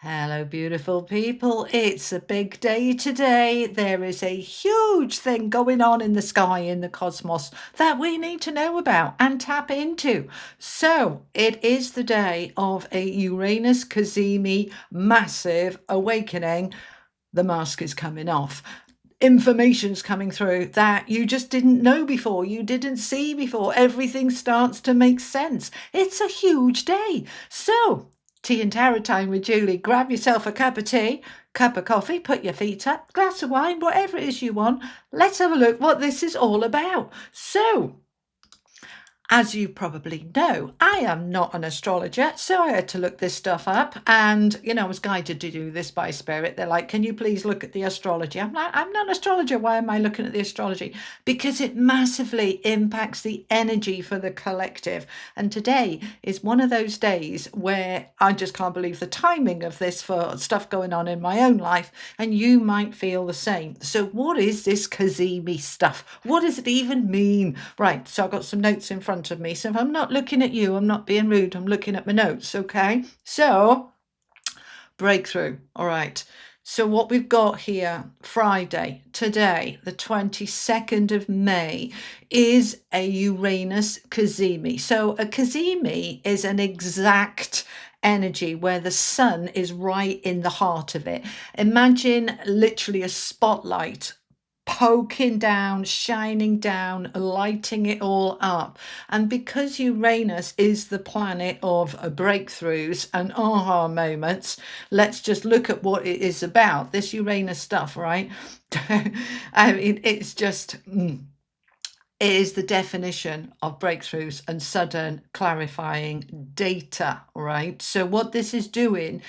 Hello, beautiful people. It's a big day today. There is a huge thing going on in the sky, in the cosmos, that we need to know about and tap into. So, it is the day of a Uranus Kazimi massive awakening. The mask is coming off. Information's coming through that you just didn't know before, you didn't see before. Everything starts to make sense. It's a huge day. So, tea and tarot time with Julie. Grab yourself a cup of tea, cup of coffee, put your feet up, glass of wine, whatever it is you want. Let's have a look what this is all about. So, as you probably know, I am not an astrologer, so I had to look this stuff up. And, I was guided to do this by spirit. They're like, can you please look at the astrology? I'm like, I'm not an astrologer. Why am I looking at the astrology? Because it massively impacts the energy for the collective. And today is one of those days where I just can't believe the timing of this for stuff going on in my own life. And you might feel the same. So what is this Kazimi stuff? What does it even mean? Right, so I've got some notes in front of me. So if I'm not looking at you, I'm not being rude, I'm looking at my notes, okay? So, breakthrough, all right. So what we've got here, Friday, today, the 22nd of May, is a Uranus Kazimi. So a Kazimi is an exact energy where the sun is right in the heart of it. Imagine literally a spotlight poking down, shining down, lighting it all up. And because Uranus is the planet of breakthroughs and aha moments, let's just look at what it is about. This Uranus stuff, right? I mean, it's just. It is the definition of breakthroughs and sudden clarifying data, right? So, what this is doing,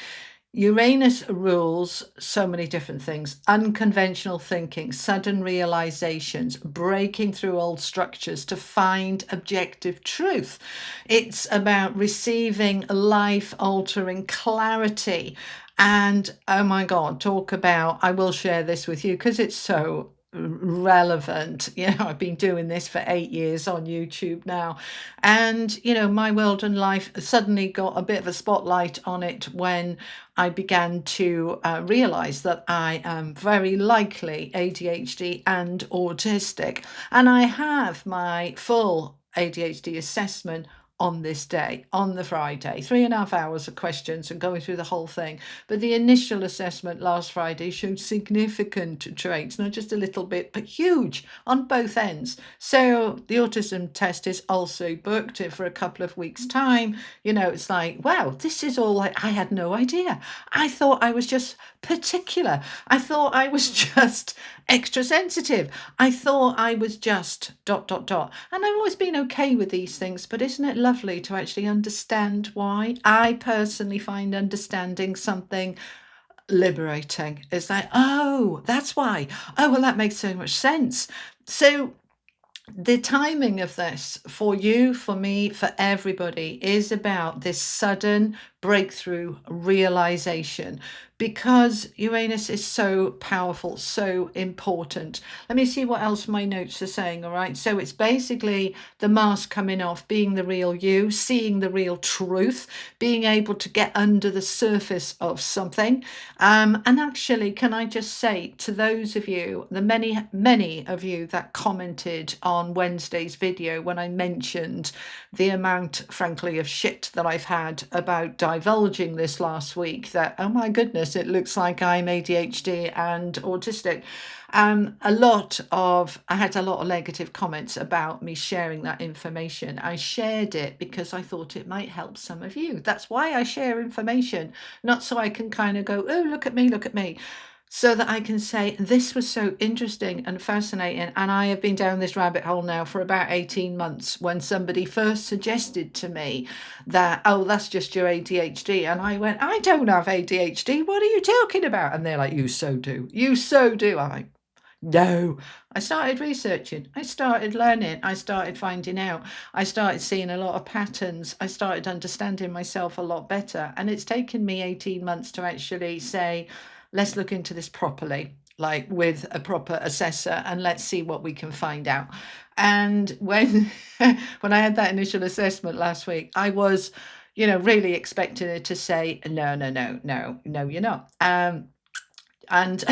Uranus rules so many different things: unconventional thinking, sudden realizations, breaking through old structures to find objective truth. It's about receiving life altering clarity. And oh my God, talk about, I will share this with you because it's so relevant. I've been doing this for 8 years on YouTube now, and my world and life suddenly got a bit of a spotlight on it when I began to realize that I am very likely ADHD and autistic, and I have my full ADHD assessment on this day, on the Friday, 3.5 hours of questions and going through the whole thing. But the initial assessment last Friday showed significant traits, not just a little bit, but huge on both ends. So the autism test is also booked for a couple of weeks' time. It's like, wow, this is all I had no idea. I thought I was just particular. I thought I was just extra sensitive. I thought I was just ... And I've always been okay with these things, but isn't it lovely to actually understand why? I personally find understanding something liberating. It's like, oh, that's why. Oh, well, that makes so much sense. So the timing of this for you, for me, for everybody is about this sudden breakthrough realization, because Uranus is so powerful, so important. Let me see what else my notes are saying. All right. So it's basically the mask coming off, being the real you, seeing the real truth, being able to get under the surface of something. And actually, can I just say to those of you, the many of you that commented on Wednesday's video when I mentioned the amount, frankly, of shit that I've had about divulging this last week, that, oh my goodness, it looks like I'm ADHD and autistic. I had a lot of negative comments about me sharing that information. I shared it because I thought it might help some of you. That's why I share information, not so I can kind of go, oh, look at me, so that I can say, this was so interesting and fascinating. And I have been down this rabbit hole now for about 18 months when somebody first suggested to me that, oh, that's just your ADHD. And I went, I don't have ADHD. What are you talking about? And they're like, you so do. You so do. I'm like, no. I started researching, I started learning, I started finding out, I started seeing a lot of patterns, I started understanding myself a lot better. And it's taken me 18 months to actually say, let's look into this properly, like with a proper assessor, and let's see what we can find out. And when I had that initial assessment last week, I was really expecting her to say, no, no, no, no, no, you're not. And and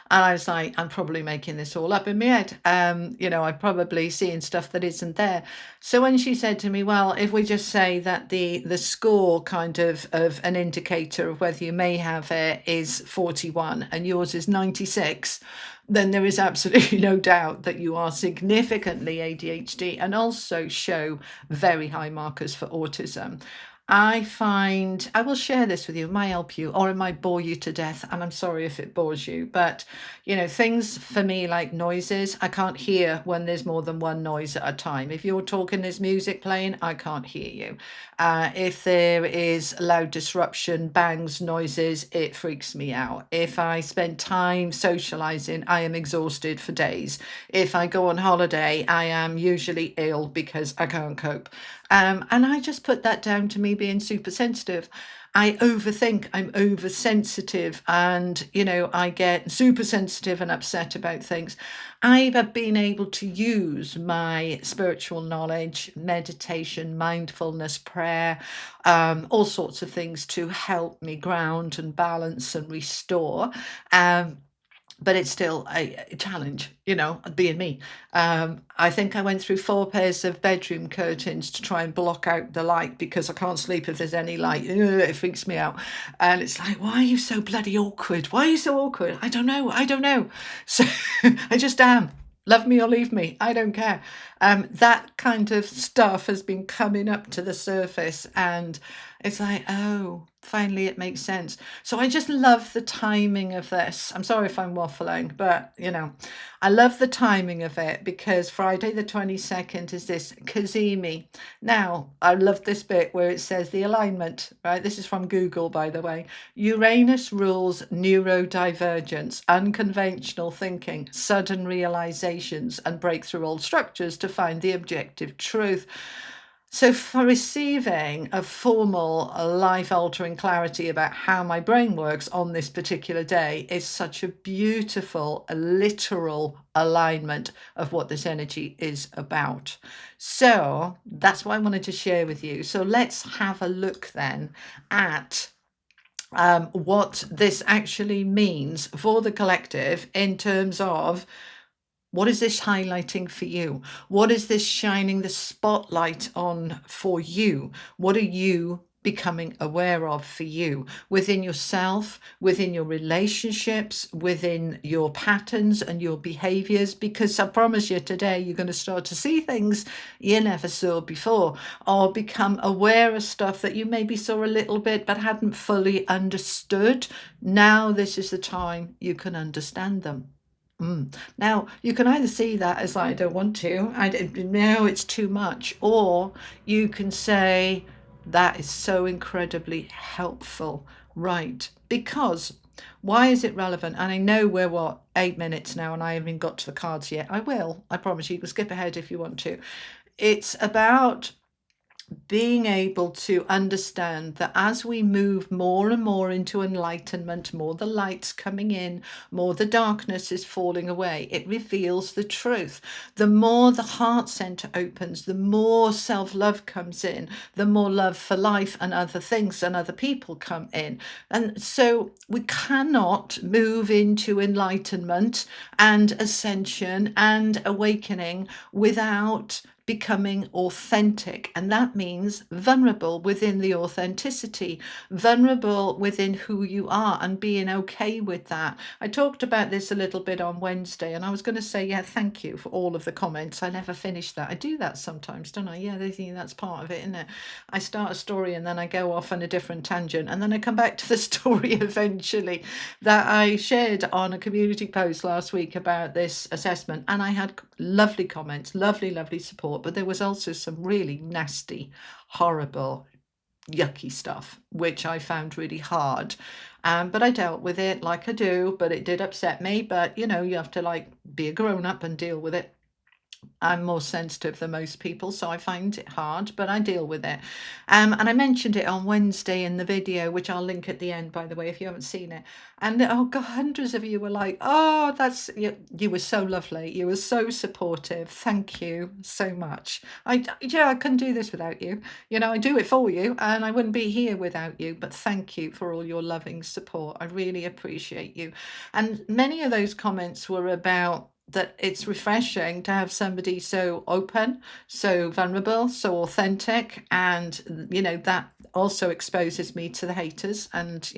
I was like, I'm probably making this all up in my head. I'm probably seeing stuff that isn't there. So when she said to me, well, if we just say that the score kind of an indicator of whether you may have it is 41 and yours is 96, then there is absolutely no doubt that you are significantly ADHD and also show very high markers for autism. I find I will share this with you. It might help you, or it might bore you to death. And I'm sorry if it bores you, but things for me like noises, I can't hear when there's more than one noise at a time. If you're talking, there's music playing, I can't hear you. If there is loud disruption, bangs, noises, it freaks me out. If I spend time socializing, I am exhausted for days. If I go on holiday, I am usually ill because I can't cope. And I just put that down to me being super sensitive. I overthink, I'm oversensitive, and I get super sensitive and upset about things. I've been able to use my spiritual knowledge, meditation, mindfulness, prayer, all sorts of things to help me ground and balance and restore. But it's still a challenge, being me. I think I went through 4 pairs of bedroom curtains to try and block out the light because I can't sleep if there's any light. Ugh, it freaks me out. And it's like, why are you so bloody awkward? Why are you so awkward? I don't know. I don't know. So I just am. Love me or leave me. I don't care. That kind of stuff has been coming up to the surface, and it's like, oh, finally it makes sense. So I just love the timing of this. I'm sorry if I'm waffling, but I love the timing of it because Friday the 22nd is this Kazimi. Now, I love this bit where it says the alignment, right? This is from Google, by the way. Uranus rules neurodivergence, unconventional thinking, sudden realizations, and break through old structures to find the objective truth. So for receiving a formal, life-altering clarity about how my brain works on this particular day is such a beautiful, literal alignment of what this energy is about. So that's what I wanted to share with you. So let's have a look then at what this actually means for the collective in terms of what is this highlighting for you? What is this shining the spotlight on for you? What are you becoming aware of for you within yourself, within your relationships, within your patterns and your behaviors? Because I promise you today, you're going to start to see things you never saw before, or become aware of stuff that you maybe saw a little bit but hadn't fully understood. Now, this is the time you can understand them. Now, you can either see that as like, I don't want to, no, it's too much, or you can say, that is so incredibly helpful, right? Because why is it relevant? And I know we're 8 minutes now, and I haven't even got to the cards yet. I will, I promise you. You can skip ahead if you want to. It's about being able to understand that as we move more and more into enlightenment, more the light's coming in, more the darkness is falling away, it reveals the truth. The more the heart center opens, the more self-love comes in, the more love for life and other things and other people come in. And so we cannot move into enlightenment and ascension and awakening without becoming authentic. And that means vulnerable within the authenticity, vulnerable within who you are, and being okay with that. I talked about this a little bit on Wednesday, and I was going to say, yeah, thank you for all of the comments. I never finished that. I do that sometimes, don't I? Yeah, they think that's part of it, isn't it? I start a story and then I go off on a different tangent, and then I come back to the story eventually that I shared on a community post last week about this assessment. And I had lovely comments, lovely, lovely support. But there was also some really nasty, horrible, yucky stuff, which I found really hard. But I dealt with it like I do, but it did upset me. But, you have to be a grown up and deal with it. I'm more sensitive than most people, so I find it hard, but I deal with it. And I mentioned it on Wednesday in the video, which I'll link at the end, by the way, if you haven't seen it. And oh God, hundreds of you were like, "Oh, that's you." You were so lovely. You were so supportive. Thank you so much. I couldn't do this without you. I do it for you, and I wouldn't be here without you. But thank you for all your loving support. I really appreciate you. And many of those comments were about that it's refreshing to have somebody so open, so vulnerable, so authentic. And, that also exposes me to the haters. And,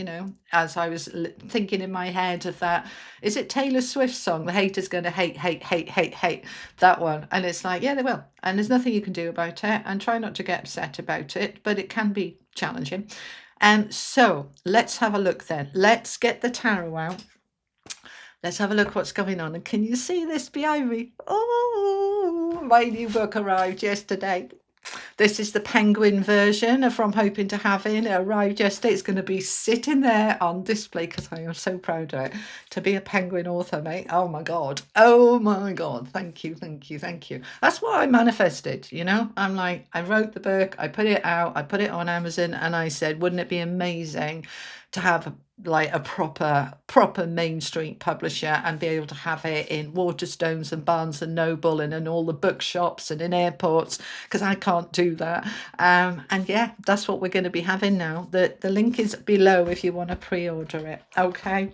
as I was thinking in my head of that, is it Taylor Swift's song, The Haters Gonna Hate, Hate, Hate, Hate, Hate, that one? And it's like, yeah, they will. And there's nothing you can do about it. And try not to get upset about it, but it can be challenging. So let's have a look then. Let's get the tarot out. Let's have a look what's going on. And can you see this behind me? Oh, my new book arrived yesterday. This is the penguin version of From Hoping to Having. It arrived yesterday. It's going to be sitting there on display because I am so proud of it. To be a penguin author, mate. Oh my God. Oh my God. Thank you, thank you, thank you. That's what I manifested, I'm like, I wrote the book, I put it out, I put it on Amazon, and I said, wouldn't it be amazing to have like a proper Main Street publisher and be able to have it in Waterstones and Barnes and Noble and in all the bookshops and in airports, because I can't do that. And yeah, that's what we're going to be having now. The link is below if you want to pre-order it. Okay.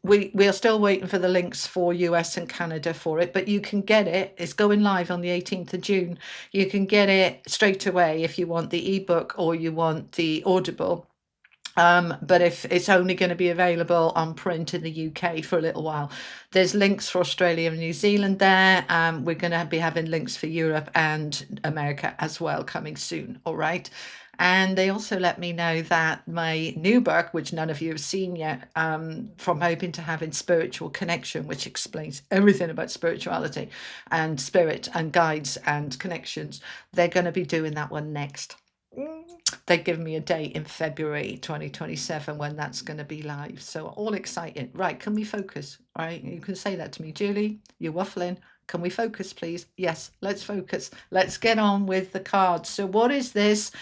We are still waiting for the links for US and Canada for it, but you can get it. It's going live on the 18th of June. You can get it straight away if you want the ebook or you want the Audible. But if it's only going to be available on print in the UK for a little while, there's links for Australia and New Zealand there. We're going to be having links for Europe and America as well coming soon. All right. And they also let me know that my new book, which none of you have seen yet, From Hoping to Having Spiritual Connection, which explains everything about spirituality and spirit and guides and connections, they're going to be doing that one next. They've given me a date in February 2027 when that's going to be live. So all excited. Right, can we focus? All right, you can say that to me. Julie, you're waffling. Can we focus, please? Yes, let's focus. Let's get on with the cards. So what is this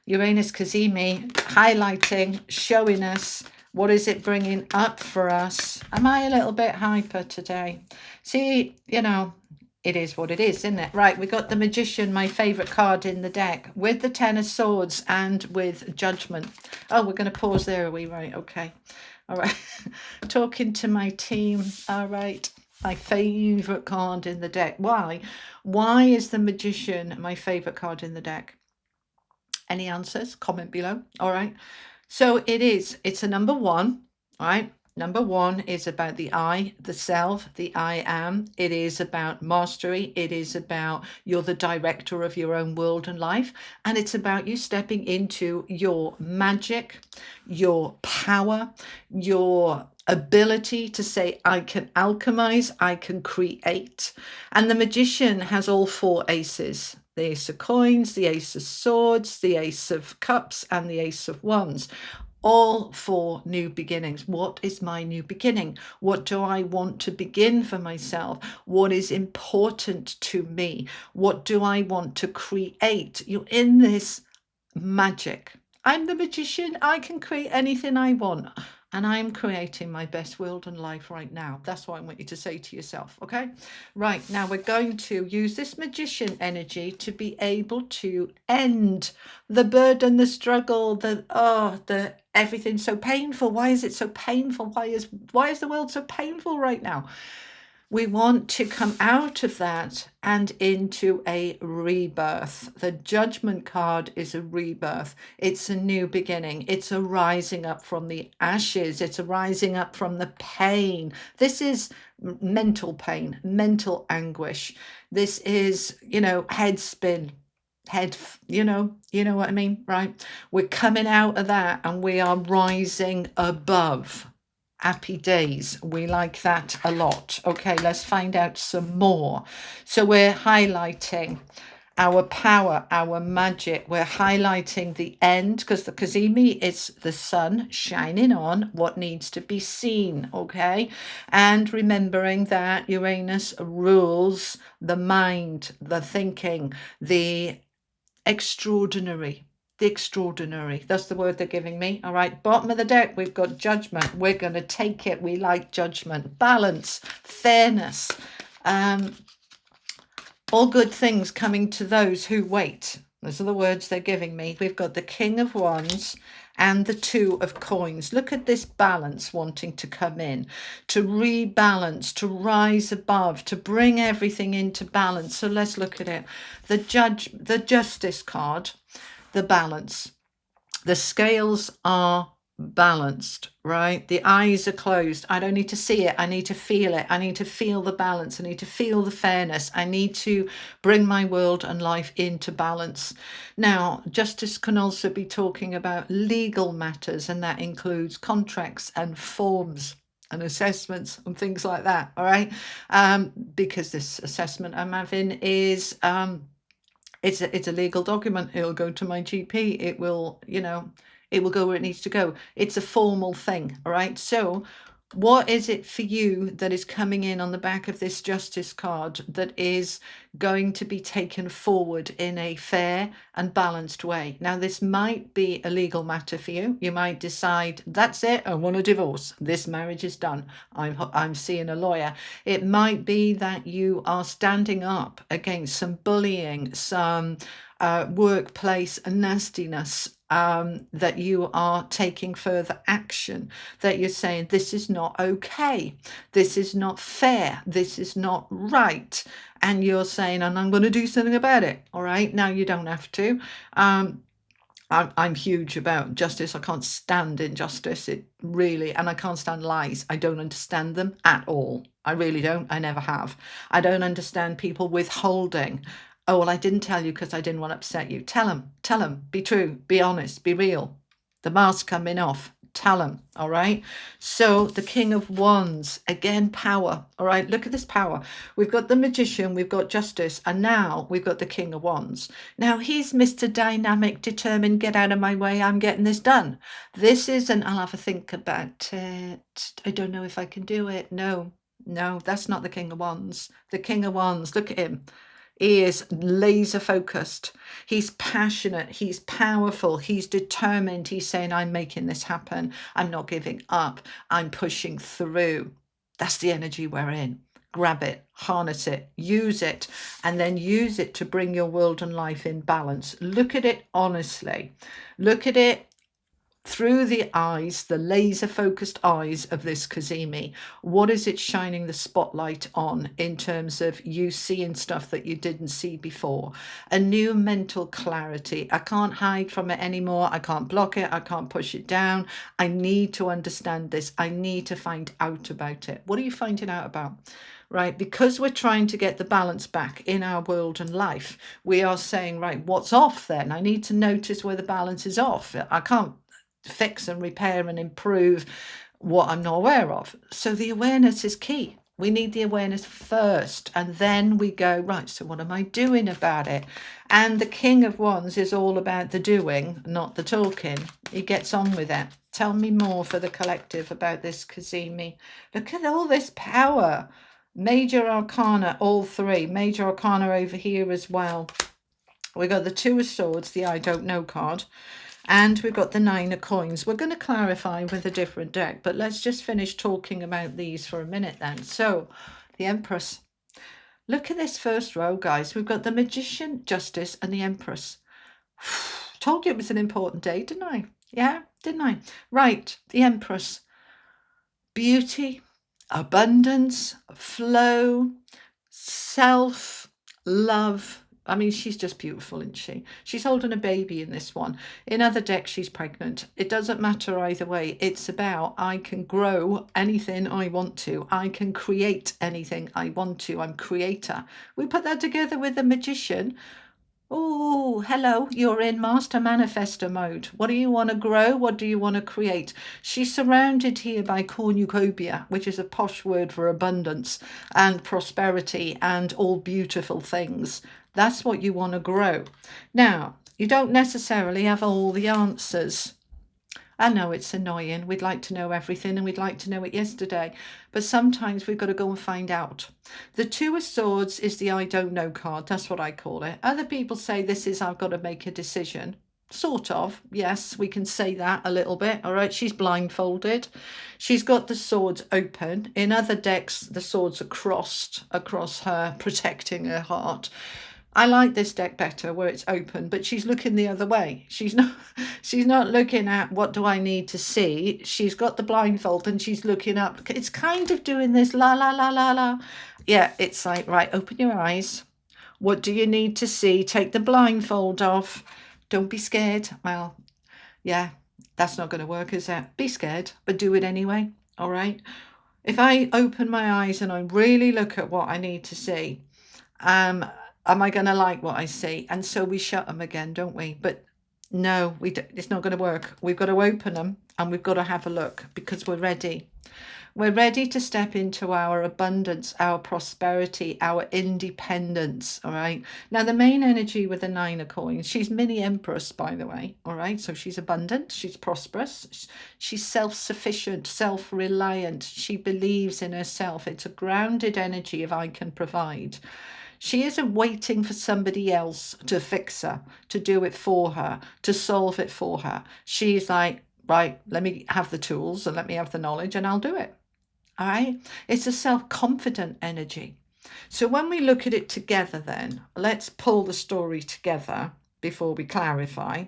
Uranus Kazimi highlighting, showing us? What is it bringing up for us? Am I a little bit hyper today? See, it is what it is, isn't it? Right, we got the Magician, my favourite card in the deck, with the Ten of Swords and with Judgment. Oh, we're going to pause there, are we? Right, okay. All right. Talking to my team. All right. My favourite card in the deck. Why? Why is the Magician my favourite card in the deck? Any answers? Comment below. All right. So it's a number one. All right. Number one is about the I, the self, the I am. It is about mastery. It is about you're the director of your own world and life. And it's about you stepping into your magic, your power, your ability to say, I can alchemize, I can create. And the Magician has all four aces. The Ace of Coins, the Ace of Swords, the Ace of Cups, and the Ace of Wands. All for new beginnings. What is my new beginning? What do I want to begin for myself? What is important to me? What do I want to create? You're in this magic. I'm the Magician. I can create anything I want. And I'm creating my best world and life right now. That's what I want you to say to yourself, okay? Right, now we're going to use this Magician energy to be able to end the burden, the struggle, the everything's so painful. Why is it so painful? Why is the world so painful right now? We want to come out of that and into a rebirth. The Judgment card is a rebirth. It's a new beginning. It's a rising up from the ashes. It's a rising up from the pain. This is mental pain, mental anguish. This is, head spin. You know what I mean, right? We're coming out of that and we are rising above. Happy days. We like that a lot. Okay, let's find out some more. So we're highlighting our power, our magic. We're highlighting the end because the Kazimi is the sun shining on what needs to be seen, okay? And remembering that Uranus rules the mind, the thinking, the extraordinary. The extraordinary. That's the word they're giving me. All right. Bottom of the deck, we've got judgment. We're going to take it. We like judgment, balance, fairness. All good things coming to those who wait. Those are the words they're giving me. We've got the King of Wands and the Two of Coins. Look at this balance wanting to come in, to rebalance, to rise above, to bring everything into balance. So let's look at it. The Justice card, the balance. The scales are balanced, right? The eyes are closed. I don't need to see it. I need to feel it. I need to feel the balance. I need to feel the fairness. I need to bring my world and life into balance. Now, justice can also be talking about legal matters, and that includes contracts and forms and assessments and things like that. All right. Because this assessment I'm having is it's a legal document. It'll go to my GP. It will, it will go where it needs to go. It's a formal thing. All right. So what is it for you that is coming in on the back of this justice card that is going to be taken forward in a fair and balanced way? Now, this might be a legal matter for you. You might decide, that's it, I want a divorce. This marriage is done. I'm seeing a lawyer. It might be that you are standing up against some bullying, some workplace nastiness, that you are taking further action, that you're saying, this is not okay, this is not fair, this is not right. And you're saying, and I'm going to do something about it. All right. Now, you don't have to. I'm huge about justice. I can't stand injustice. It really, and I can't stand lies. I don't understand them at all. I really don't. I never have. I don't understand people withholding. Oh, well, I didn't tell you because I didn't want to upset you. Tell them, be true, be honest, be real. The mask coming off, tell them, all right? So the King of Wands, again, power, all right? Look at this power. We've got the Magician, we've got Justice, and now we've got the King of Wands. Now, he's Mr. Dynamic, determined, get out of my way, I'm getting this done. This isn't, I'll have a think about it. I don't know if I can do it. No, that's not the King of Wands. The King of Wands, look at him. He is laser focused. He's passionate. He's powerful. He's determined. He's saying, I'm making this happen. I'm not giving up. I'm pushing through. That's the energy we're in. Grab it, harness it, use it, and then use it to bring your world and life in balance. Look at it honestly. Look at it through the eyes, the laser focused eyes of this Kazimi. What is it shining the spotlight on in terms of you seeing stuff that you didn't see before? A new mental clarity. I can't hide from it anymore. I can't block it. I can't push it down. I need to understand this. I need to find out about it. What are you finding out about? Right, because we're trying to get the balance back in our world and life, we are saying, right, what's off then? I need to notice where the balance is off. I can't fix and repair and improve what I'm not aware of. So the awareness is key. We need the awareness first, and then we go, right, so what am I doing about it? And the King of Wands is all about the doing, not the talking. He gets on with it. Tell me more for the collective about this Kazimi. Look at all this power. Major Arcana, all three. Major Arcana over here as well. We got the Two of Swords, the I don't know card. And we've got the Nine of Coins. We're going to clarify with a different deck, but let's just finish talking about these for a minute then. So, the Empress. Look at this first row, guys. We've got the Magician, Justice, and the Empress. Told you it was an important day, didn't I? Yeah, didn't I? Right, the Empress. Beauty, abundance, flow, self, love. I mean, she's just beautiful, isn't she? She's holding a baby in this one. In other decks, she's pregnant. It doesn't matter either way. It's about, I can grow anything I want to. I can create anything I want to. I'm creator. We put that together with the Magician. Oh, hello, you're in Master Manifestor mode. What do you want to grow? What do you want to create? She's surrounded here by cornucopia, which is a posh word for abundance and prosperity and all beautiful things. That's what you want to grow. Now, you don't necessarily have all the answers. I know it's annoying. We'd like to know everything and we'd like to know it yesterday. But sometimes we've got to go and find out. The Two of Swords is the I don't know card. That's what I call it. Other people say this is I've got to make a decision. Sort of. Yes, we can say that a little bit. All right. She's blindfolded. She's got the swords open. In other decks, the swords are crossed across her, protecting her heart. I like this deck better where it's open, but she's looking the other way. She's not looking at what do I need to see. She's got the blindfold and she's looking up. It's kind of doing this la la la la la. Yeah, it's like, right, open your eyes. What do you need to see? Take the blindfold off. Don't be scared. Well, yeah, that's not going to work, is it? Be scared, but do it anyway. All right. If I open my eyes and I really look at what I need to see, am I going to like what I see? And so we shut them again, don't we? But no, it's not going to work. We've got to open them and we've got to have a look because we're ready. We're ready to step into our abundance, our prosperity, our independence, all right? Now, the main energy with the Nine of Coins, she's mini Empress, by the way, all right? So she's abundant, she's prosperous, she's self-sufficient, self-reliant, she believes in herself. It's a grounded energy of I can provide. She isn't waiting for somebody else to fix her, to do it for her, to solve it for her. She's like, right, let me have the tools and let me have the knowledge and I'll do it. All right. It's a self-confident energy. So when we look at it together, then let's pull the story together before we clarify.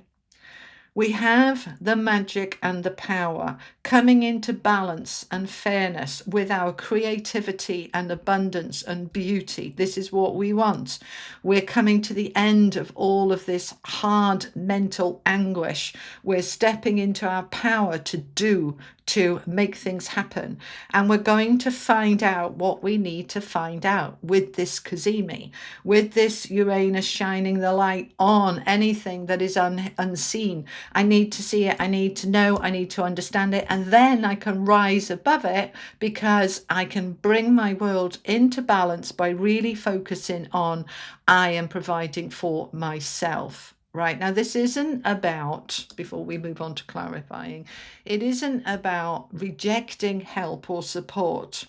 We have the magic and the power coming into balance and fairness with our creativity and abundance and beauty. This is what we want. We're coming to the end of all of this hard mental anguish. We're stepping into our power to do, to make things happen. And we're going to find out what we need to find out with this Kazimi, with this Uranus shining the light on anything that is unseen. I need to see it, I need to know, I need to understand it, and then I can rise above it because I can bring my world into balance by really focusing on I am providing for myself. Right, now this isn't about, before we move on to clarifying, it isn't about rejecting help or support,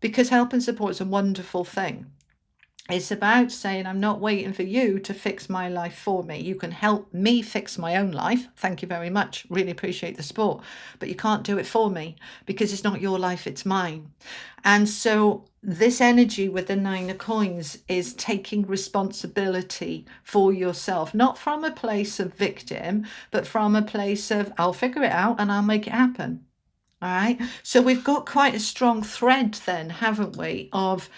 because help and support is a wonderful thing. It's about saying, I'm not waiting for you to fix my life for me. You can help me fix my own life. Thank you very much. Really appreciate the support. But you can't do it for me because it's not your life, it's mine. And so this energy with the Nine of Coins is taking responsibility for yourself, not from a place of victim, but from a place of, I'll figure it out and I'll make it happen. All right. So we've got quite a strong thread then, haven't we, of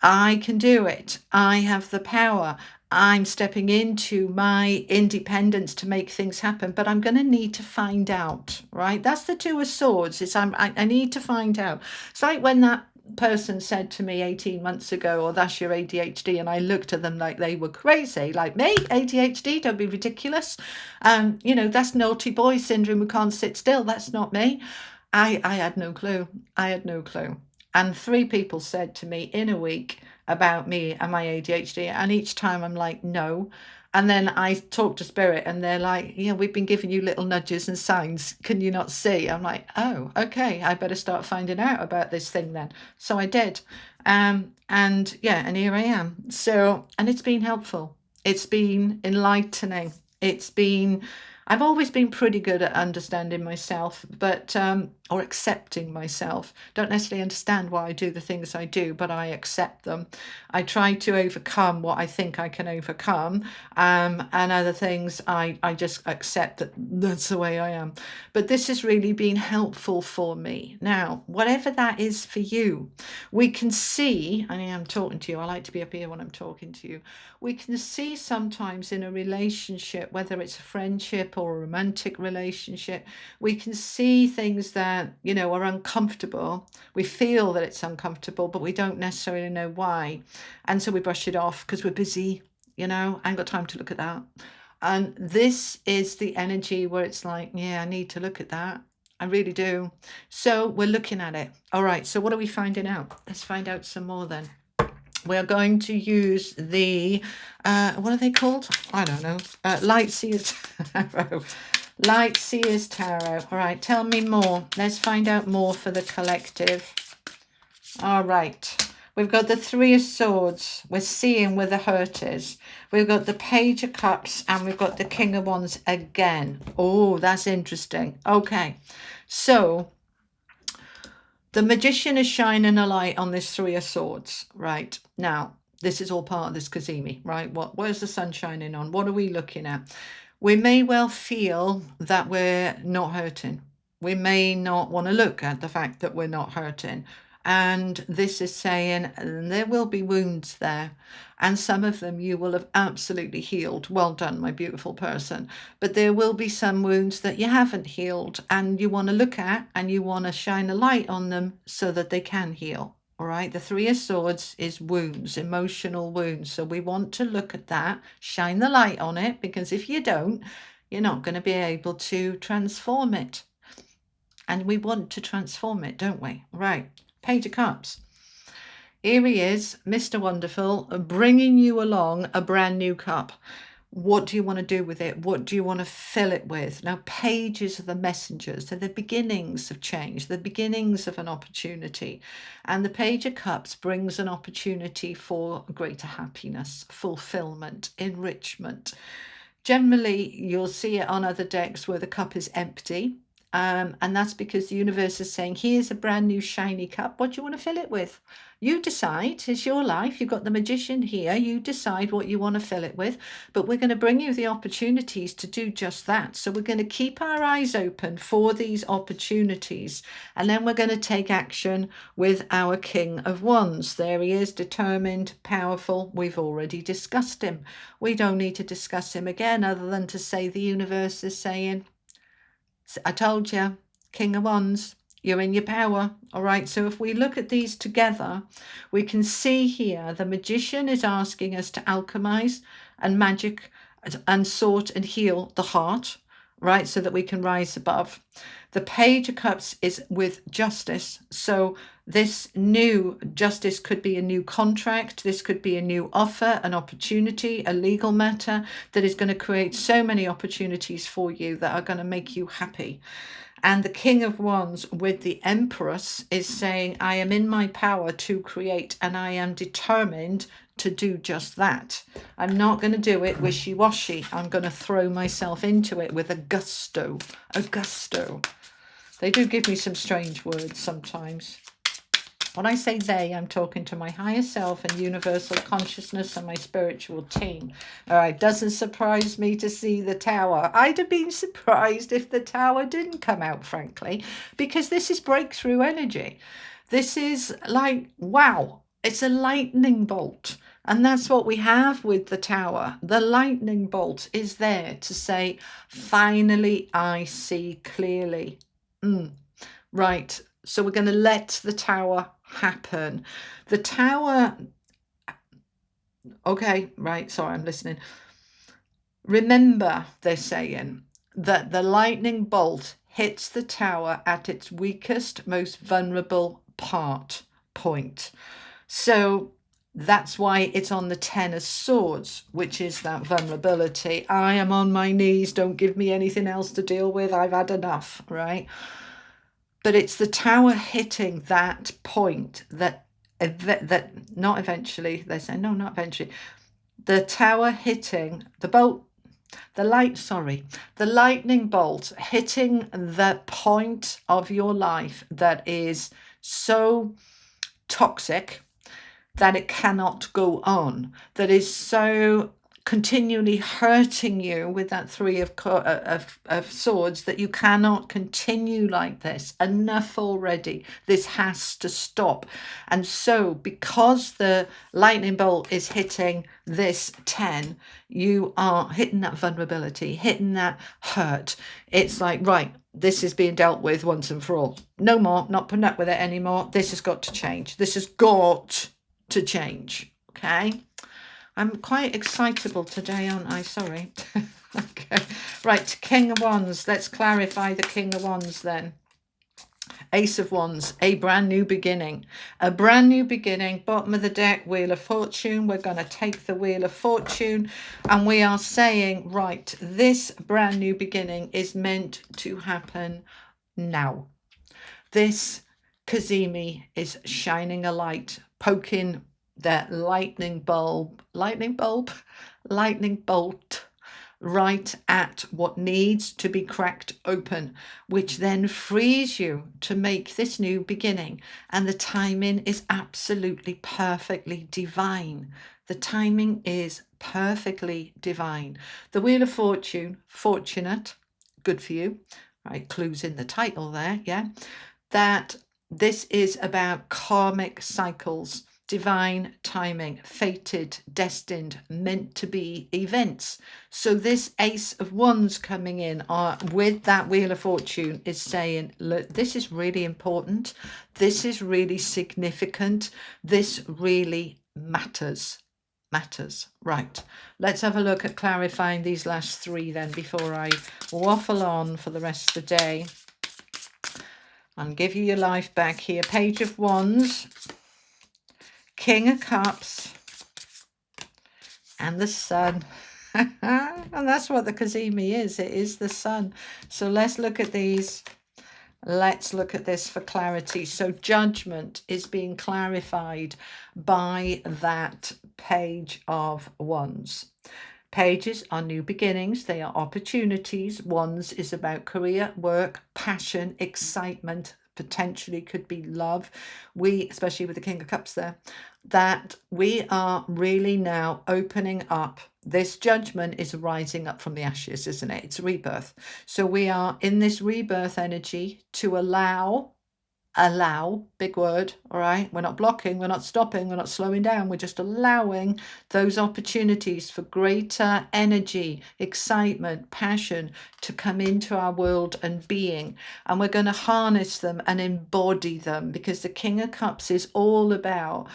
I can do it. I have the power. I'm stepping into my independence to make things happen, but I'm going to need to find out, right? That's the Two of Swords. It's I need to find out. It's like when that person said to me 18 months ago, oh, that's your ADHD. And I looked at them like they were crazy. Like, me, ADHD, don't be ridiculous. That's naughty boy syndrome. We can't sit still. That's not me. I had no clue. I had no clue. And 3 people said to me in a week about me and my ADHD. And each time I'm like, no. And then I talk to Spirit and they're like, yeah, we've been giving you little nudges and signs. Can you not see? I'm like, oh, okay. I better start finding out about this thing then. So I did. And here I am. So, and it's been helpful. It's been enlightening. I've always been pretty good at understanding myself, or accepting myself. Don't necessarily understand why I do the things I do, but I accept them. I try to overcome what I think I can overcome, and other things I just accept that that's the way I am. But this has really been helpful for me. Now, whatever that is for you, we can see, I am talking to you, I like to be up here when I'm talking to you, we can see sometimes in a relationship, whether it's a friendship or a romantic relationship, we can see things that, are uncomfortable. We feel that it's uncomfortable, but we don't necessarily know why. And so we brush it off because we're busy, I ain't got time to look at that. And this is the energy where it's like, yeah, I need to look at that. I really do. So we're looking at it. All right. So what are we finding out? Let's find out some more then. we're going to use the, what are they called? I don't know. Light Seers Tarot. Light Seers Tarot. All right, tell me more. Let's find out more for the collective. All right. We've got the Three of Swords. We're seeing where the hurt is. We've got the Page of Cups and we've got the King of Wands again. Oh, that's interesting. Okay. So the Magician is shining a light on this Three of Swords. Right. Now, this is all part of this Kazimi, right? Where's the sun shining on? What are we looking at? We may well feel that we're not hurting. We may not want to look at the fact that we're not hurting. And this is saying there will be wounds there. And some of them you will have absolutely healed. Well done, my beautiful person. But there will be some wounds that you haven't healed and you want to look at and you want to shine a light on them so that they can heal. All right, the Three of Swords is wounds, emotional wounds. So we want to look at that, shine the light on it, because if you don't, you're not going to be able to transform it. And we want to transform it, don't we? Right, Page of Cups. Here he is, Mr. Wonderful, bringing you along a brand new cup. What do you want to do with it? What do you want to fill it with? Now, pages are the messengers. They're the beginnings of change, the beginnings of an opportunity. And the Page of Cups brings an opportunity for greater happiness, fulfillment, enrichment. Generally, you'll see it on other decks where the cup is empty. And that's because the universe is saying, here's a brand new shiny cup. What do you want to fill it with? You decide. It's your life. You've got the Magician here. You decide what you want to fill it with. But we're going to bring you the opportunities to do just that. So we're going to keep our eyes open for these opportunities. And then we're going to take action with our King of Wands. There he is, determined, powerful. We've already discussed him. We don't need to discuss him again other than to say the universe is saying, I told you, King of Wands, you're in your power. All right. So if we look at these together, we can see here the Magician is asking us to alchemize and magic and sort and heal the heart, right? So that we can rise above. The Page of Cups is with justice. So this new justice could be a new contract. This could be a new offer, an opportunity, a legal matter that is going to create so many opportunities for you that are going to make you happy. And the King of Wands with the Empress is saying, I am in my power to create and I am determined to do just that. I'm not going to do it wishy-washy. I'm going to throw myself into it with a gusto. A gusto. They do give me some strange words sometimes. When I say they, I'm talking to my higher self and universal consciousness and my spiritual team. All right, doesn't surprise me to see the Tower. I'd have been surprised if the Tower didn't come out, frankly, because this is breakthrough energy. This is like, wow, it's a lightning bolt. And that's what we have with the Tower. The lightning bolt is there to say, finally, I see clearly. Right. So we're going to let the Tower happen. The Tower. Okay. Right. Sorry, I'm listening. Remember, they're saying that the lightning bolt hits the Tower at its weakest, most vulnerable point. So that's why it's on the Ten of Swords, which is that vulnerability. I am on my knees. Don't give me anything else to deal with. I've had enough, right? But it's the Tower hitting that point that not eventually, they say, no, not eventually. The Tower hitting the bolt, the lightning bolt hitting the point of your life that is so toxic that it cannot go on, that is so continually hurting you with that Three of Swords that you cannot continue like this. Enough already. This has to stop. And so because the lightning bolt is hitting this 10, you are hitting that vulnerability, hitting that hurt. It's like, right, this is being dealt with once and for all. No more, not putting up with it anymore. This has got to change. This has got to change. Okay. I'm quite excitable today, aren't I? Sorry. Okay. Right, King of Wands. Let's clarify the King of Wands then. Ace of Wands, a brand new beginning. A brand new beginning. Bottom of the deck, Wheel of Fortune. We're going to take the Wheel of Fortune and we are saying, right, this brand new beginning is meant to happen now. This Kazimi is shining a light, poking that lightning bolt right at what needs to be cracked open, which then frees you to make this new beginning. And the timing is absolutely perfectly divine. The timing is perfectly divine. The Wheel of Fortune, fortunate, good for you, right? Clues in the title there, yeah? That this is about karmic cycles, divine timing, fated, destined, meant to be events. So this Ace of Wands coming in with that Wheel of Fortune is saying, look, this is really important. This is really significant. This really matters. Right, let's have a look at clarifying these last three then before I waffle on for the rest of the day and give you your life back here. Page of Wands, King of Cups, and the Sun. And that's what the Kazimi is. It is the Sun. So let's look at these. Let's look at this for clarity. So judgment is being clarified by that Page of Wands. Pages are new beginnings. They are opportunities. Wands is about career, work, passion, excitement, potentially could be love. We, especially with the King of Cups there, that we are really now opening up. This judgment is rising up from the ashes, isn't it? It's rebirth. So we are in this rebirth energy to allow, big word, all right? We're not blocking, we're not stopping, we're not slowing down. We're just allowing those opportunities for greater energy, excitement, passion to come into our world and being. And we're going to harness them and embody them, because the King of Cups is all about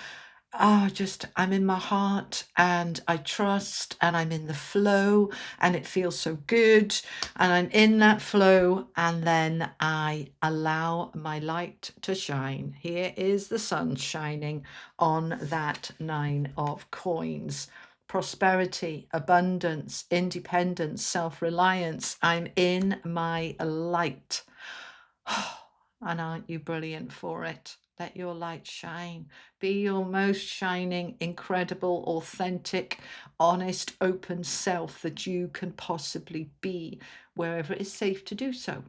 I'm in my heart and I trust and I'm in the flow and it feels so good and I'm in that flow, and then I allow my light to shine. Here is the sun shining on that 9 of coins. Prosperity, abundance, independence, self-reliance. I'm in my light. And aren't you brilliant for it? Let your light shine. Be your most shining, incredible, authentic, honest, open self that you can possibly be, wherever it is safe to do so.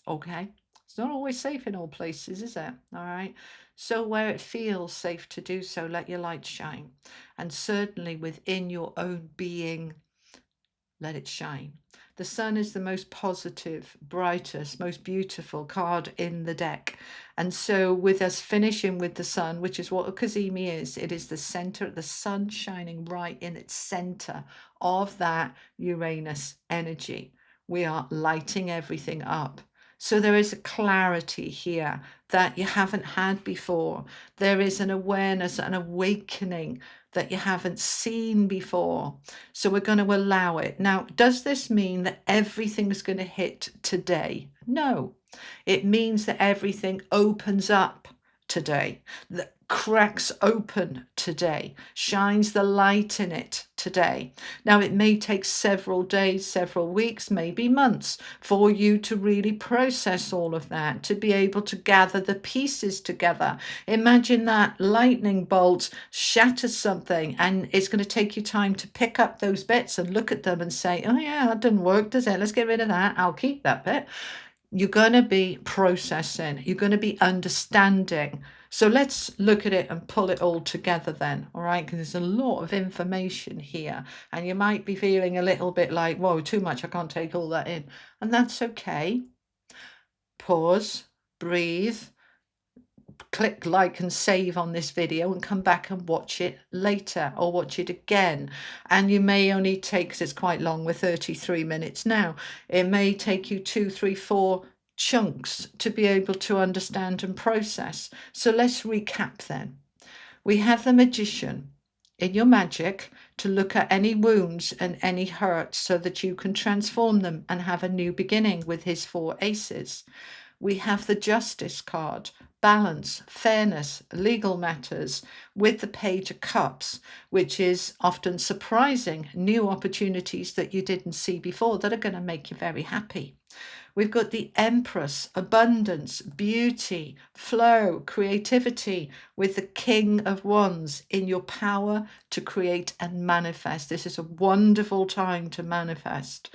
Okay? It's not always safe in all places, is it? All right? So where it feels safe to do so, let your light shine. And certainly within your own being, let it shine. The sun is the most positive, brightest, most beautiful card in the deck. And so with us finishing with the sun, which is what a Kazimi is, it is the center, the sun shining right in its center of that Uranus energy. We are lighting everything up. So there is a clarity here that you haven't had before. There is an awareness, an awakening that you haven't seen before. So we're going to allow it. Now, does this mean that everything's going to hit today? No. It means that everything opens up today, that cracks open today, shines the light in it today. Now, it may take several days, several weeks, maybe months for you to really process all of that, to be able to gather the pieces together. Imagine that lightning bolt shatters something, and it's going to take you time to pick up those bits and look at them and say, oh yeah, that didn't work, does it? Let's get rid of that. I'll keep that bit. You're going to be processing, you're going to be understanding. So let's look at it and pull it all together then, all right? Because there's a lot of information here and you might be feeling a little bit like, whoa, too much, I can't take all that in. And that's okay. Pause, breathe, click like and save on this video and come back and watch it later or watch it again. And you may only take, because it's quite long, we're 33 minutes now, it may take you 2, 3, 4 chunks to be able to understand and process. So let's recap then. We have the magician in your magic to look at any wounds and any hurts so that you can transform them and have a new beginning with his 4 aces. we have the Justice card, balance, fairness, legal matters, with the Page of Cups, which is often surprising, new opportunities that you didn't see before that are going to make you very happy. We've got the Empress, abundance, beauty, flow, creativity, with the King of Wands, in your power to create and manifest. This is a wonderful time to manifest.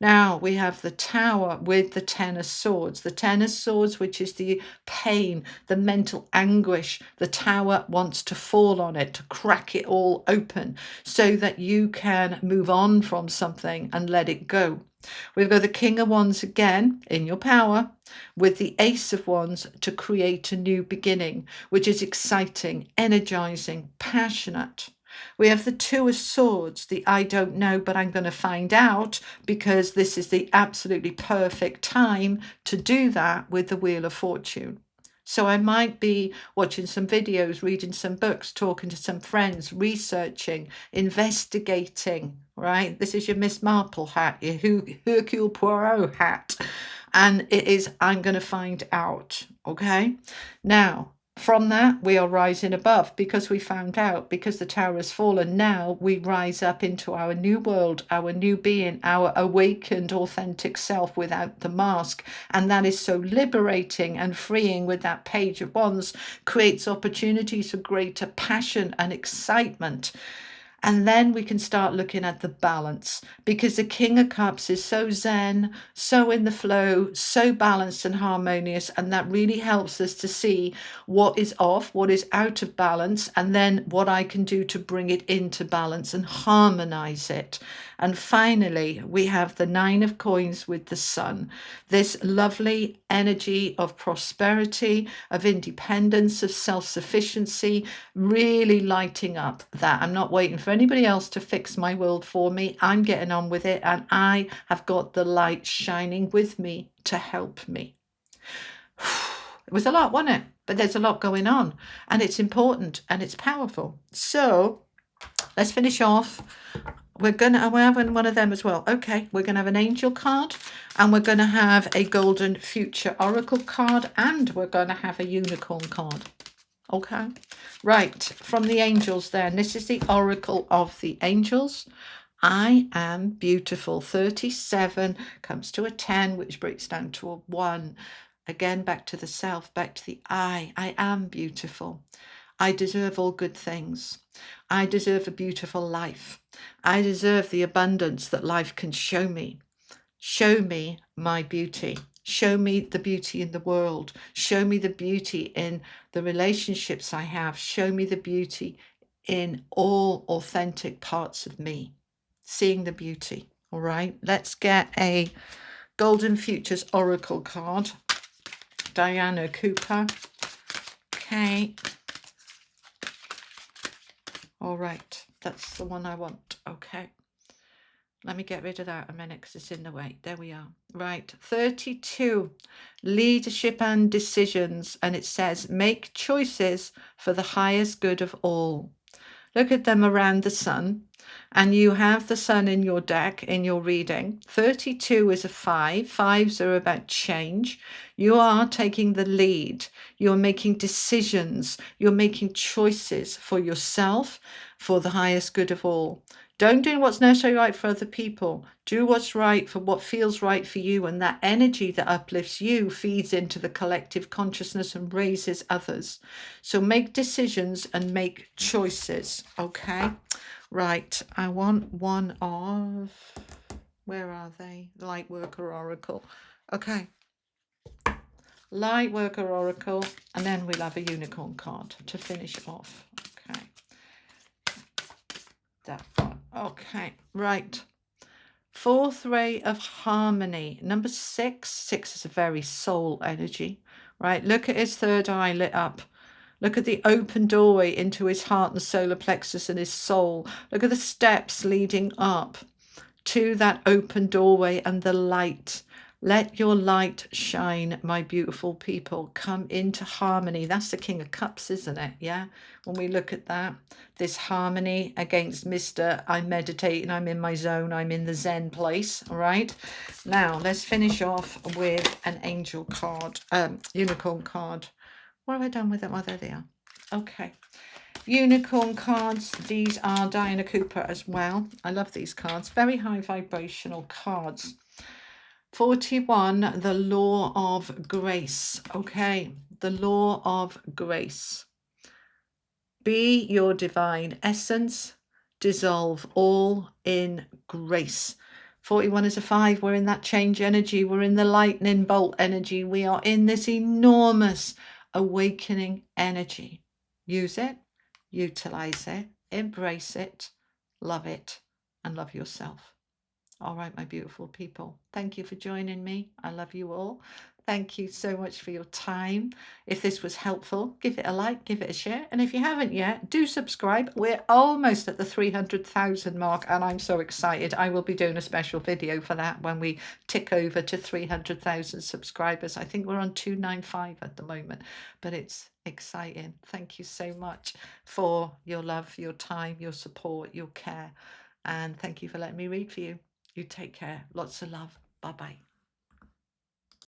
Now we have the Tower with the Ten of Swords. The Ten of Swords, which is the pain, the mental anguish. The Tower wants to fall on it, to crack it all open so that you can move on from something and let it go. We've got the King of Wands again in your power with the Ace of Wands to create a new beginning, which is exciting, energizing, passionate. We have the Two of Swords, the I don't know, but I'm going to find out, because this is the absolutely perfect time to do that with the Wheel of Fortune. So I might be watching some videos, reading some books, talking to some friends, researching, investigating, right? This is your Miss Marple hat, your Hercule Poirot hat. And it is, I'm going to find out, okay? Now, from that, we are rising above, because we found out, because the Tower has fallen. Now we rise up into our new world, our new being, our awakened, authentic self without the mask. And that is so liberating and freeing. With that Page of Wands, creates opportunities for greater passion and excitement. And then we can start looking at the balance, because the King of Cups is so zen, so in the flow, so balanced and harmonious. And that really helps us to see what is off, what is out of balance, and then what I can do to bring it into balance and harmonize it. And finally, we have the Nine of Coins with the Sun, this lovely energy of prosperity, of independence, of self-sufficiency, really lighting up that. I'm not waiting for anybody else to fix my world for me. I'm getting on with it, and I have got the light shining with me to help me. It was a lot, wasn't it? But there's a lot going on, and it's important and it's powerful. So let's finish off. We're having one of them as well. Okay, we're gonna have an angel card, and we're gonna have a golden future oracle card, and we're gonna have a unicorn card. Okay, right, from the angels then. This is the oracle of the angels. I am beautiful. 37 comes to a 10, which breaks down to a 1. Again, back to the self, back to the I. I am beautiful. I deserve all good things. I deserve a beautiful life. I deserve the abundance that life can show me. Show me my beauty. Show me the beauty in the world. Show me the beauty in the relationships I have. Show me the beauty in all authentic parts of me. Seeing the beauty. All right, let's get a Golden Futures Oracle card. Diana Cooper. Okay. All right, that's the one I want. Okay. Let me get rid of that a minute because it's in the way. There we are. Right, 32, leadership and decisions. And it says, make choices for the highest good of all. Look at them around the sun. And you have the sun in your deck, in your reading. 32 is a 5. 5s are about change. You are taking the lead. You're making decisions. You're making choices for yourself, for the highest good of all. Don't do what's necessarily right for other people. Do what's right for what feels right for you. And that energy that uplifts you feeds into the collective consciousness and raises others. So make decisions and make choices. Okay. Right. I want one of, where are they? Light Worker Oracle. Okay. Light Worker Oracle. And then we'll have a unicorn card to finish off. Okay. That one. Okay, right. Fourth ray of harmony. Number 6. 6 is a very soul energy, right? Look at his third eye lit up. Look at the open doorway into his heart and solar plexus and his soul. Look at the steps leading up to that open doorway and the light. Let your light shine, my beautiful people. Come into harmony. That's the King of Cups, isn't it? Yeah. When we look at that, this harmony against Mr. I'm meditating, I'm in my zone, I'm in the Zen place. All right. Now let's finish off with an angel card, unicorn card. What have I done with them? Oh, there they are. Okay. Unicorn cards. These are Diana Cooper as well. I love these cards. Very high vibrational cards. 41, the law of grace. Okay, the law of grace. Be your divine essence, dissolve all in grace. 41 is a 5. We're in that change energy. We're in the lightning bolt energy. We are in this enormous awakening energy. Use it, utilize it, embrace it, love it, and love yourself. All right, my beautiful people. Thank you for joining me. I love you all. Thank you so much for your time. If this was helpful, give it a like, give it a share. And if you haven't yet, do subscribe. We're almost at the 300,000 mark and I'm so excited. I will be doing a special video for that when we tick over to 300,000 subscribers. I think we're on 295 at the moment, but it's exciting. Thank you so much for your love, your time, your support, your care. And thank you for letting me read for you. You take care. Lots of love. Bye-bye.